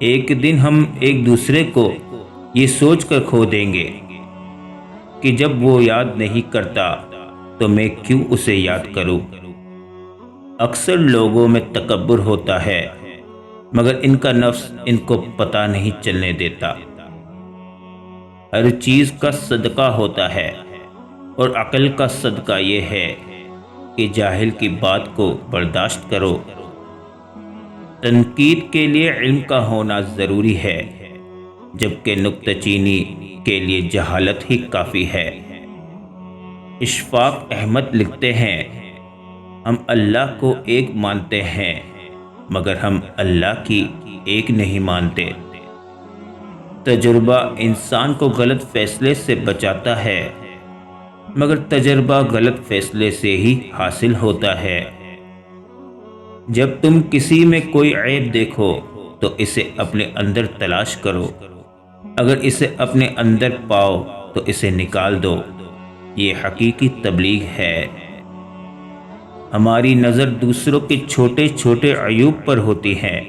ایک دن ہم ایک دوسرے کو یہ سوچ کر کھو دیں گے کہ جب وہ یاد نہیں کرتا تو میں کیوں اسے یاد کروں۔ اکثر لوگوں میں تکبر ہوتا ہے مگر ان کا نفس ان کو پتہ نہیں چلنے دیتا۔ ہر چیز کا صدقہ ہوتا ہے اور عقل کا صدقہ یہ ہے کہ جاہل کی بات کو برداشت کرو۔ تنقید کے لیے علم کا ہونا ضروری ہے جبکہ نکتہ چینی کے لیے جہالت ہی کافی ہے۔ اشفاق احمد لکھتے ہیں، ہم اللہ کو ایک مانتے ہیں مگر ہم اللہ کی ایک نہیں مانتے۔ تجربہ انسان کو غلط فیصلے سے بچاتا ہے مگر تجربہ غلط فیصلے سے ہی حاصل ہوتا ہے۔ جب تم کسی میں کوئی عیب دیکھو تو اسے اپنے اندر تلاش کرو، اگر اسے اپنے اندر پاؤ تو اسے نکال دو۔ یہ حقیقی تبلیغ ہے۔ ہماری نظر دوسروں کے چھوٹے چھوٹے عیوب پر ہوتی ہے،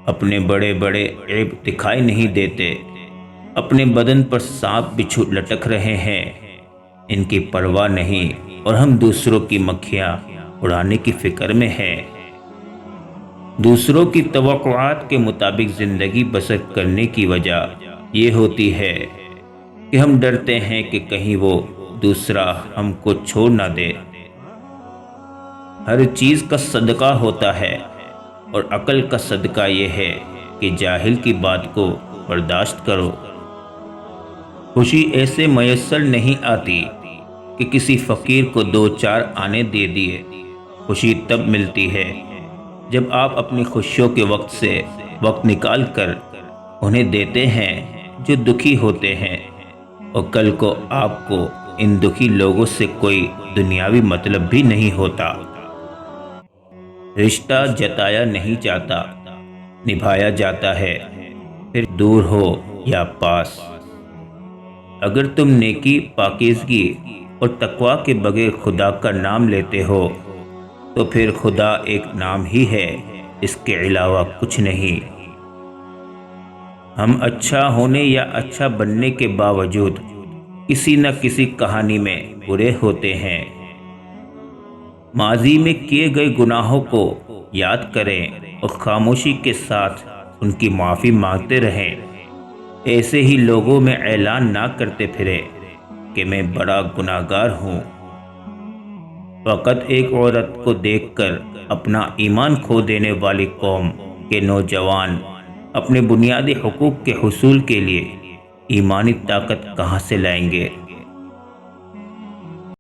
اپنے بڑے بڑے عیب دکھائی نہیں دیتے۔ اپنے بدن پر سانپ بچھو لٹک رہے ہیں، ان کی پرواہ نہیں، اور ہم دوسروں کی مکھیاں اڑانے کی فکر میں ہیں۔ دوسروں کی توقعات کے مطابق زندگی بسر کرنے کی وجہ یہ ہوتی ہے کہ ہم ڈرتے ہیں کہ کہیں وہ دوسرا ہم کو چھوڑ نہ دے۔ ہر چیز کا صدقہ ہوتا ہے اور عقل کا صدقہ یہ ہے کہ جاہل کی بات کو برداشت کرو۔ خوشی ایسے میسر نہیں آتی کہ کسی فقیر کو دو چار آنے دے دیے۔ خوشی تب ملتی ہے جب آپ اپنی خوشیوں کے وقت سے وقت نکال کر انہیں دیتے ہیں جو دکھی ہوتے ہیں، اور کل کو آپ کو ان دکھی لوگوں سے کوئی دنیاوی مطلب بھی نہیں ہوتا۔ رشتہ جتایا نہیں جاتا، نبھایا جاتا ہے، پھر دور ہو یا پاس۔ اگر تم نیکی، پاکیزگی اور تقوی کے بغیر خدا کا نام لیتے ہو تو پھر خدا ایک نام ہی ہے، اس کے علاوہ کچھ نہیں۔ ہم اچھا ہونے یا اچھا بننے کے باوجود کسی نہ کسی کہانی میں برے ہوتے ہیں۔ ماضی میں کیے گئے گناہوں کو یاد کریں اور خاموشی کے ساتھ ان کی معافی مانگتے رہیں۔ ایسے ہی لوگوں میں اعلان نہ کرتے پھریں کہ میں بڑا گناہگار ہوں۔ فقط ایک عورت کو دیکھ کر اپنا ایمان کھو دینے والی قوم کے نوجوان اپنے بنیادی حقوق کے حصول کے لیے ایمانی طاقت کہاں سے لائیں گے؟